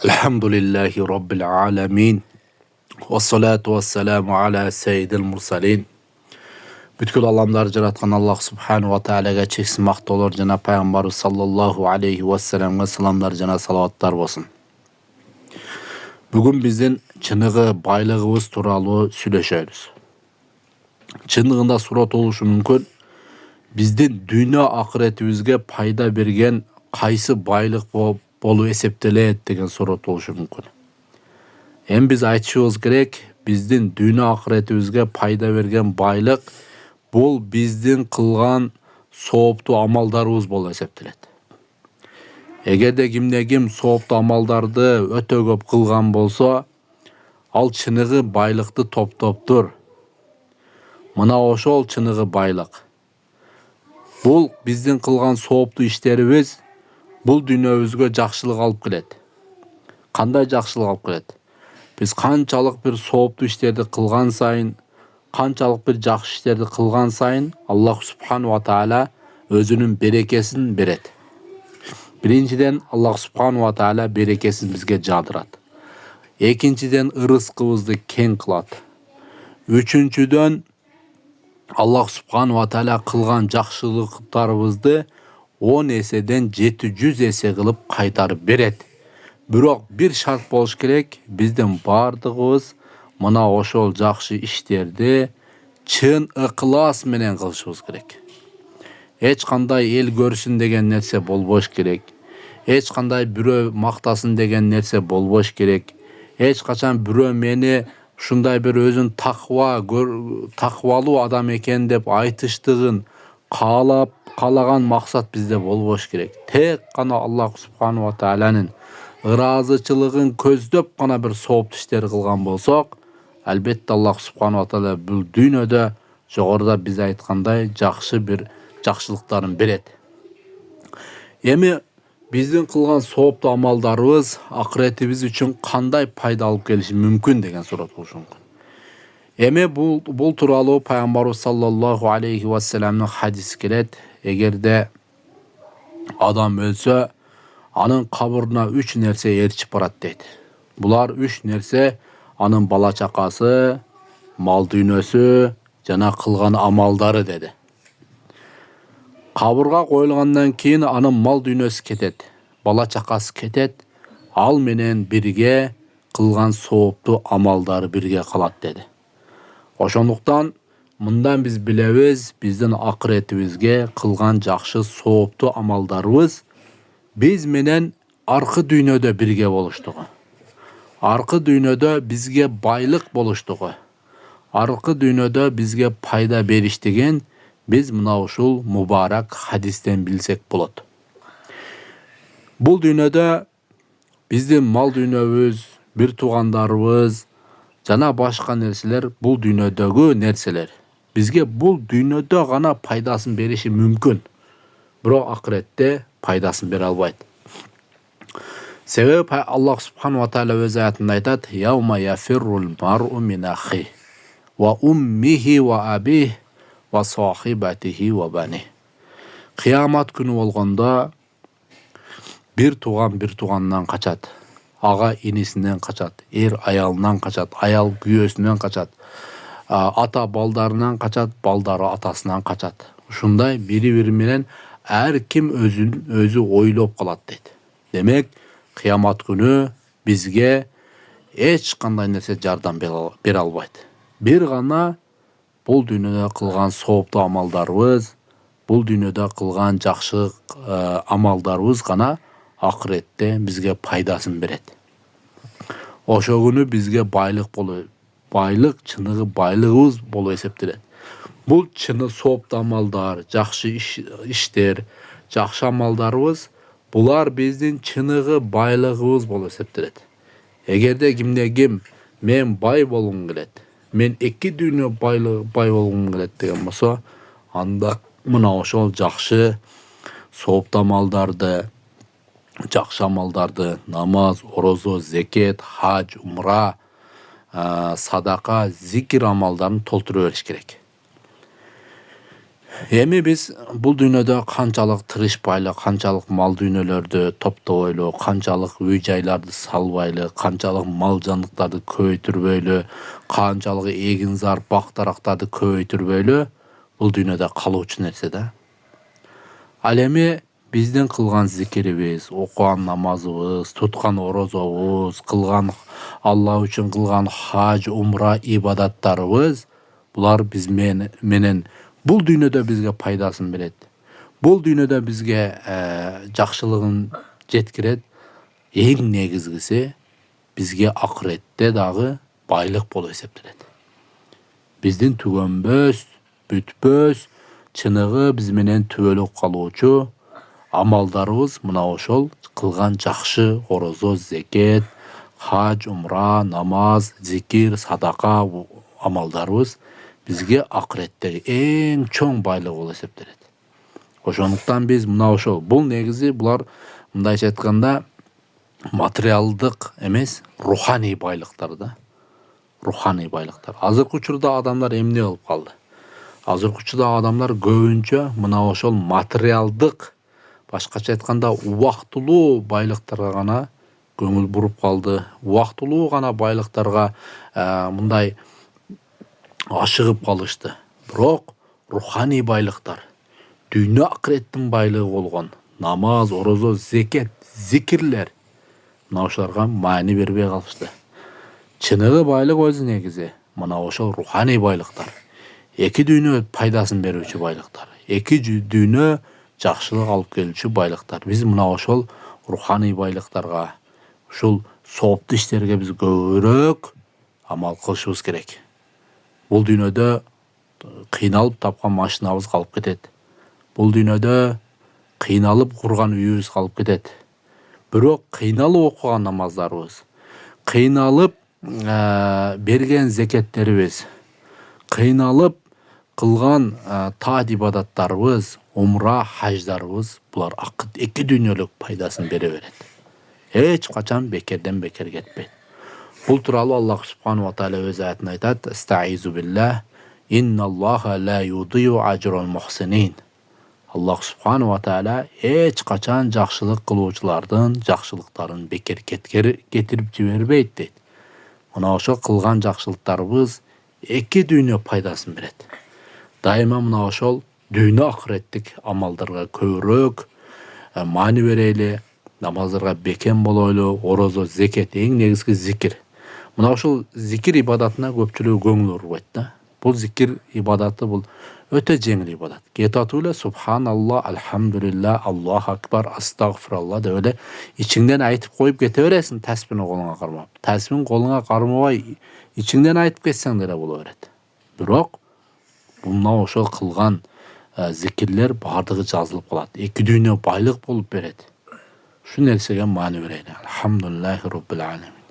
Elhamdülillahi Rabbil alemin. Ve salatu ve selamu ala seyyidil mursalin. Bütkül alamlar jaratkan Allah subhanahu wa ta'alaga çeksiz maqtolor jana Peygamber sallallahu aleyhi ve sellem'e salamlar jana salavatlar bolsun. Bugün bizden çınığı baylığımız turalı süleşeriz. Çınığında surat oluşu mümkün. Bizden dünya ahiretimizge payda bergen kaysı baylık bolu eseptelet degen surat oluşu mümkün. Hem biz aytışыбыз керек, bizden dünya ahiretimizge payda bergen baylık bol bizden kılgan sooptu amaldarыбыз bolu eseptelet. Egerde kimde-kim sooptu amaldardı öte köp kılgan bolsa, al çınığı baylıkты топтоптур. Мына ошол çınığı baylık. Бул биздин кылган соопtu иштерибиз бул дүйнөбүзгө жакшылык алып келет. Кандай жакшылык алып келет? Биз канчалык бир соопtu иштерди кылган сайын, канчалык бир жакшы иштерди кылган сайын, Аллах субхану ва таала өзүнүн берекесин берет. Биринчиден Аллах субхану ва таала берекесин бизге жаадырат. Экинчиден ырыскыбызды кең кылат. Үчүнчүдөн Allah subhanahu wa ta'ala kılgan jakşılıklarыбызды 10 esedен 700 есе kılıp kaytarıp beret. Бирок bir şart болуш керек, биздин бардыгыбыз мына ошол жакшы иштерди чын ыкылас менен кылышыбыз керек. Эч кандай эл көрсүн деген нерсе болбош керек. Эч кандай бирөө мактасын деген нерсе болбош керек. Эч качан бирөө мени ушундай бир өзүн таквалуу адам экен деп айтыштыгын каалаган максат бизде болбош керек. Тек гана Аллах субхану ва тааланын ыраазычылыгын көздөп гана бир сооптуу иштер кылган болсок, албетте Аллах субхану ва таала бул дүйнөдө жогоруда биз айткандай жакшы бир жакшылыктарын берет. Эми биздин кылган сооптуу амалдарыбыз акыретибиз үчүн кандай пайда алып келиши мүмкүн деген суроо болушу мүмкүн. Эми бул тууралуу Пайгамбарыбыз саллаллаху алейхи ва салламдын хадиси келет. Эгерде адам өлсө, анын кабырына 3 нерсе ээрчип барат дейт. Булар 3 нерсе анын бала чакасы, мал дүйнөсү жана кылган амалдары деди. Кабырга коюлгандан кийин анын мал дүйнөсү кетет, бала чакасы кетет, ал менен бирге кылган сооптуу амалдары бирге калат деди. Ошондуктан мындан биз билебиз, биздин акыретибизге кылган жакшы сооптуу амалдарыбыз биз менен аркы дүйнөдө бирге болуштугу. Аркы дүйнөдө бизге байлык болуштугу. Аркы дүйнөдө бизге пайда бериштигин biz mına ушул мубарак хадистен билсек болот. Бул дүйнөдө биздин мал дүйнөбүз, бир туугандарыбыз жана башка нерселер бул дүйнөдөгү нерселер. Бизге бул дүйнөдө гана пайдасын бериши мүмкүн. Бирок акыретте пайдасын бере албайт. Себеби Аллах субхану ва таала өз аятында айтат: "Яума яфиррул мар'у мин ахи ва уммихи ва абих ва сахибатихи ва бани." Кыямат күнү болгондо бир туугандан качат, ага инисинен качат, эр аялынан качат, аял күйөөсүнөн качат, ата балдарынан качат, балдары атасынан качат. Ушундай бири-бири менен ар ким өзү ойлоп калат дейт. Демек, кыямат күнү бизге эч кандай нерсе жардам бере албайт. Бир гана бул дүйнөдө кылган сооптуу амалдарыбыз, бул дүйнөдө кылган жакшы амалдарыбыз гана акыретте бизге пайдасын берет. Ошол күнү бизге байлык чыныгы байлыгыбыз болуп эсептелет. Бул чыны сооптуу амалдар, жакшы иштер, жакшы амалдарыбыз, булар биздин чыныгы байлыгыбыз болуп эсептелет. Эгерде кимде-ким мен бай болгум келет, мен 2 дүйнө бай болгум келет деген болсо, анда мына ошол жакшы сооптуу амалдарды, жакшы амалдарды, намаз, орозо, зекет, хаж, умра, садака, зикир амалдарын толтура бериш керек. Эми биз бул дүйнөдө канчалык тырышпайлы, канчалык мал дүйнөлөрдү топтобойлу, канчалык үй-жайларды салбайлы, канчалык мал жандыктарды көбөйтүрбөйлү, канчалык эгин зар, бак-дарактарды көбөйтүрбөйлү, бул дүйнөдө калуучу нерсе да. Ал эми биздин кылган зикирибиз, окуган намазыбыз, туткан орозобуз, кылган Алла үчүн кылган хаж, умра ибадаттарыбыз, булар биз менен бул дүйнөдө бизге пайдасын берет. Бул дүйнөдө бизге жакшылыгын жеткирет. Эң негизгиси бизге акыретте дагы байлык болуп эсептелет. Биздин түгөнбөс, бүтпөс, чыныгы биз менен түбөлүк калуучу амалдарыбыз мына ошол кылган жакшы орозо, зекет, хаж, умра, намаз, зикир, садака амалдарыбыз бизге акыреттеги эң чоң байлык болуп эсептелет. Ошондуктан биз мына ошол бул негизи булар мындайча айтканда материалдык эмес, руханий байлыктар да. Руханий байлыктар. Азыркы учурда адамдар эмне болуп калды? Азыркы учурда адамдар көбүнчө мына ошол материалдык, башкача айтканда убактылуу байлыктарга гана көңүл буруп калды. Убактылуу гана байлыктарга мындай ашыгып калышты. Бирок руханий байлыктар, дүйнө акыреттин байлыгы болгон намаз, орозо, зекет, зикирлер мына ошолорго маани бербей калышты. Чыныгы байлык өзү негизи мына ошол руханий байлыктар. Эки дүйнө пайдасын берүүчү байлыктар. Эки дүйнө жакшылык алып келүүчү байлыктар. Биз мына ошол руханий байлыктарга, ушул сооптуу иштерге биз көбүрөөк амал кылышыбыз керек. Бул дүйнөдө кыйналып тапкан машинабыз калып кетет. Бул дүйнөдө кыйналып курган үйүбүз калып кетет. Бирок кыйналып окуган намаздарыбыз, кыйналып берген зекеттерибиз, кыйналып кылган таат ибадаттарыбыз, умра, хаждарыбыз булар эки дүйнөлүк пайдасын бере берет. Эч качан бекерден бекер кетпейт. Бул тууралуу Аллах субханаху ва тааля өз аятында айтат: "Истаизу биллах, инналлаха ла юдию ажрал мухсинин." Аллах субханаху ва тааля эч качан жакшылык кылуучулардын жакшылыктарын бекер кетирип жибербейт дейт. Мына ошо кылган жакшылыктарыбыз эки дүйнө пайдасын берет. Дайыма мына ошол дүйнө акыреттик амалдарга көбүрөөк маани берели, намаздарга бекем болойлу, орозо, зекет, эң негизги зикир. Мына ошол зикир ибадатына көпчүлүк көңүл бурбайт да. Бул зикир ибадаты бул өтө жеңил ибадат. Кетатып эле субханалла, алхамдулилла, Аллаху акбар, астагфирулла деп эле ичиңден айтып коюп кете бересиң, тасбихни колуңа кармап. Тасбихни колуңа кармабай ичиңден айтып кетсең деле боло берет. Бирок мына ошол кылган зикирлер бардыгы жазылып калат. Эки дүйнө байлык болуп берет. Şu nерсеге маани берели. Алхамдулиллахи роббил алемин.